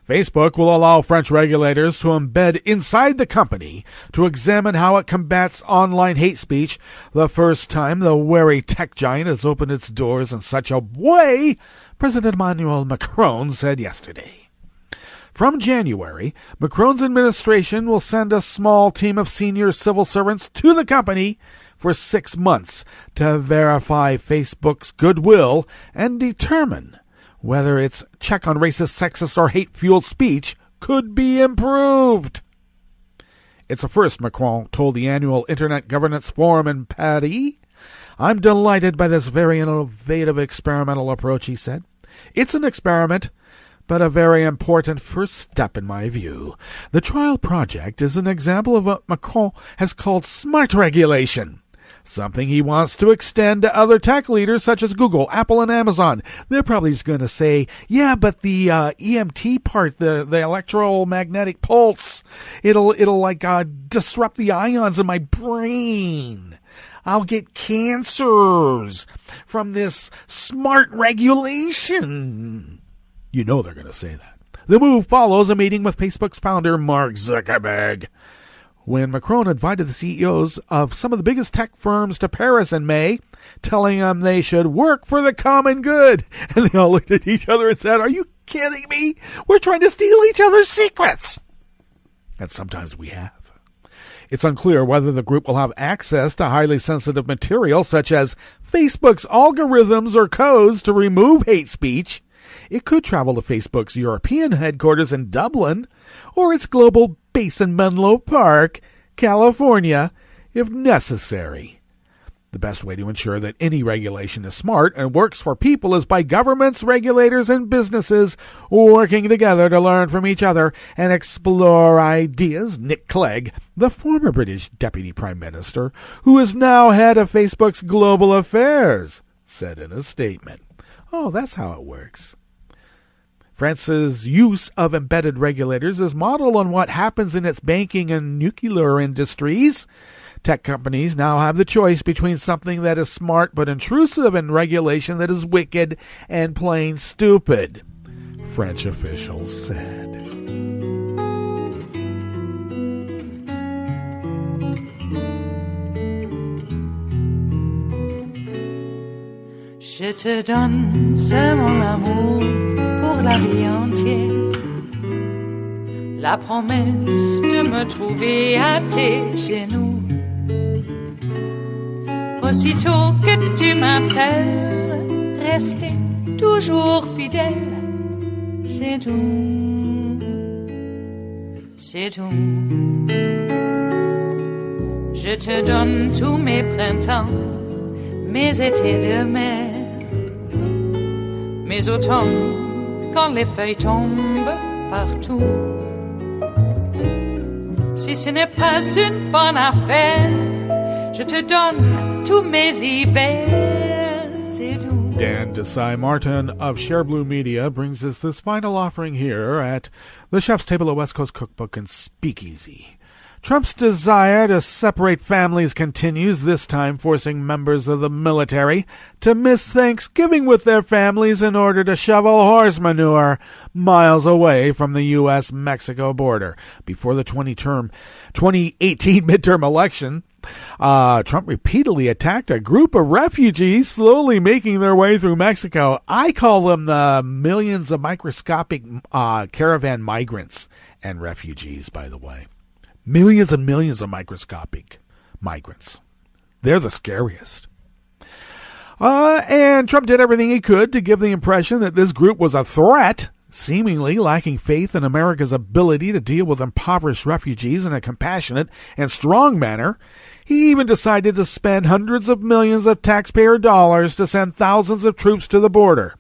Facebook will allow French regulators to embed inside the company to examine how it combats online hate speech, the first time the wary tech giant has opened its doors in such a way, President Emmanuel Macron said yesterday. From January, Macron's administration will send a small team of senior civil servants to the company for 6 months to verify Facebook's goodwill and determine whether its check on racist, sexist, or hate-fueled speech could be improved. It's a first, Macron told the annual Internet Governance Forum in Paris. I'm delighted by this very innovative experimental approach, he said. It's an experiment, but a very important first step in my view. The trial project is an example of what Macron has called smart regulation, something he wants to extend to other tech leaders such as Google, Apple, and Amazon. They're probably just going to say, yeah, but the EMT part, the electromagnetic pulse, it'll disrupt the ions in my brain. I'll get cancers from this smart regulation. You know they're going to say that. The move follows a meeting with Facebook's founder, Mark Zuckerberg, when Macron invited the CEOs of some of the biggest tech firms to Paris in May, telling them they should work for the common good. And they all looked at each other and said, are you kidding me? We're trying to steal each other's secrets. And sometimes we have. It's unclear whether the group will have access to highly sensitive material such as Facebook's algorithms or codes to remove hate speech. It could travel to Facebook's European headquarters in Dublin or its global base in Menlo Park, California, if necessary. The best way to ensure that any regulation is smart and works for people is by governments, regulators, and businesses working together to learn from each other and explore ideas. Nick Clegg, the former British Deputy Prime Minister, who is now head of Facebook's global affairs, said in a statement. Oh, that's how it works. France's use of embedded regulators is modeled on what happens in its banking and nuclear industries. Tech companies now have the choice between something that is smart but intrusive and regulation that is wicked and plain stupid, French officials said. Je te donne seulement l'amour pour la vie entière, la promesse de me trouver à tes genoux. Aussitôt que tu m'appelles, rester toujours fidèle, c'est tout, c'est tout. Je te donne tous mes printemps, mes étés de mer, mes automnes quand les feuilles tombent partout. Si ce n'est pas une bonne affaire, je te donne tous mes hivers, c'est tout. Dan Desai Martin of Share Blue Media brings us this final offering here at the Chef's Table at West Coast Cookbook and Speakeasy. Trump's desire to separate families continues, this time forcing members of the military to miss Thanksgiving with their families in order to shovel horse manure miles away from the U.S.-Mexico border. Before the 2018 midterm election, Trump repeatedly attacked a group of refugees slowly making their way through Mexico. I call them the millions of microscopic caravan migrants and refugees, by the way. Millions and millions of microscopic migrants. They're the scariest. And Trump did everything he could to give the impression that this group was a threat, seemingly lacking faith in America's ability to deal with impoverished refugees in a compassionate and strong manner. He even decided to spend hundreds of millions of taxpayer dollars to send thousands of troops to the border.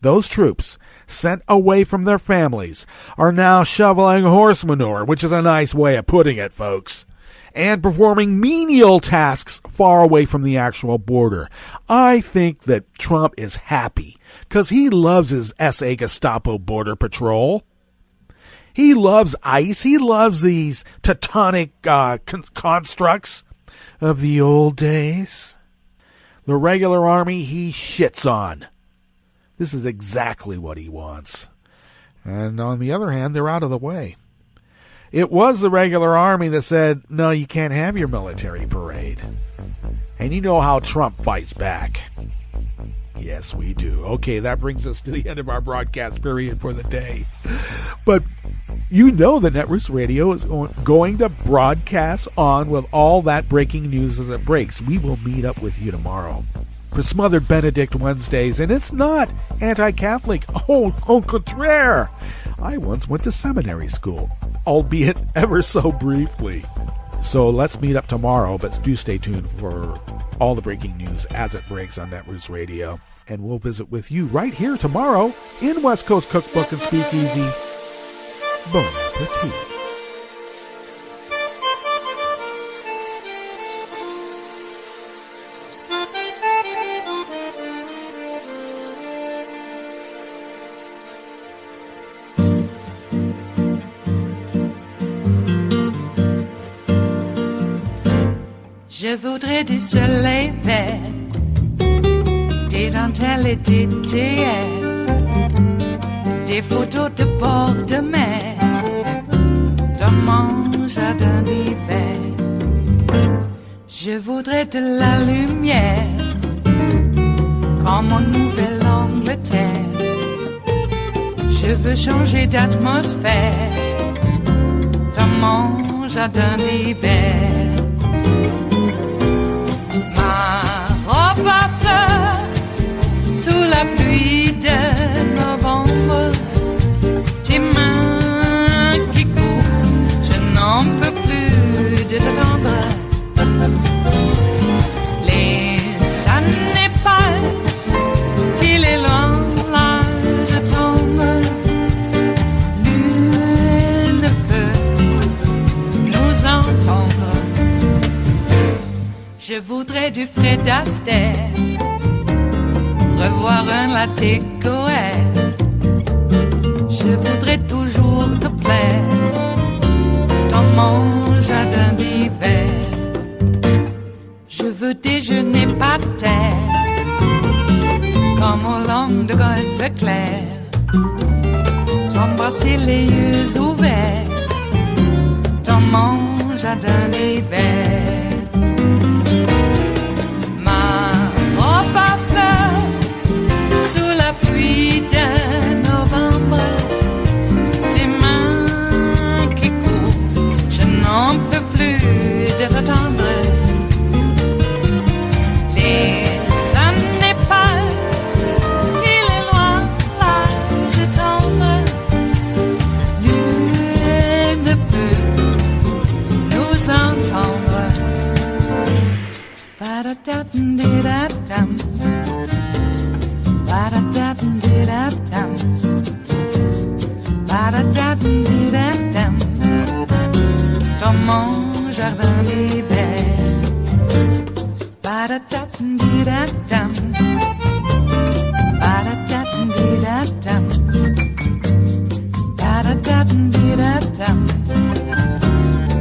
Those troops, sent away from their families, are now shoveling horse manure, which is a nice way of putting it, folks, and performing menial tasks far away from the actual border. I think that Trump is happy because he loves his SA Gestapo border patrol. He loves ICE. He loves these Teutonic constructs of the old days. The regular army he shits on. This is exactly what he wants. And on the other hand, they're out of the way. It was the regular army that said, no, you can't have your military parade. And you know how Trump fights back. Yes, we do. Okay, that brings us to the end of our broadcast period for the day. But you know that Netroots Radio is going to broadcast on with all that breaking news as it breaks. We will meet up with you tomorrow for Smothered Benedict Wednesdays, and it's not anti-Catholic. Au contraire. I once went to seminary school, albeit ever so briefly. So let's meet up tomorrow, but do stay tuned for all the breaking news as it breaks on Netroots Radio. And we'll visit with you right here tomorrow in West Coast Cookbook and Speakeasy. Bon appetit. Je voudrais du soleil vert, des dentelles et des théâtres, des photos de bord de mer, dans mon jardin d'hiver. Je voudrais de la lumière, comme en Nouvelle-Angleterre. Je veux changer d'atmosphère, dans mon jardin d'hiver. robe à fleurs sous la pluie de novembre. Tes mains qui courent, je n'en peux plus de t'attendre. Les années passent, qu'il est loin, là je tombe. Nul ne peut nous entendre. Je voudrais du Fred Astaire, revoir un latte Goël. Je voudrais toujours te plaire dans mon jardin d'hiver. Je veux déjeuner par terre comme au long de golfe clair, t'embrasser les yeux ouverts dans mon jardin d'hiver. Ma robe à fleurs sous la pluie de novembre. Tes mains qui courent, je n'en peux plus de t'attendre. Les années passent, il est loin, là je tombe. Nul ne peut nous entendre. Ba-da-da-dum-di-da-dum, ba-da-da-dum-di-da-dum, ba-da-da-dum-di-da-dum, dans mon jardin d'hiver. Ba-da-da-dum-di-da-dum, ba-da-da-dum-di-da-dum, ba-da-da-dum-di-da-dum,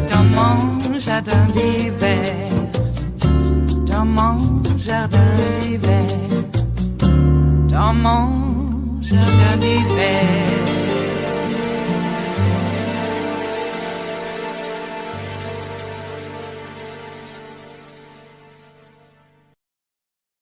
dans mon jardin d'hiver. Dans mon jardin d'hiver, dans mon jardin d'hiver.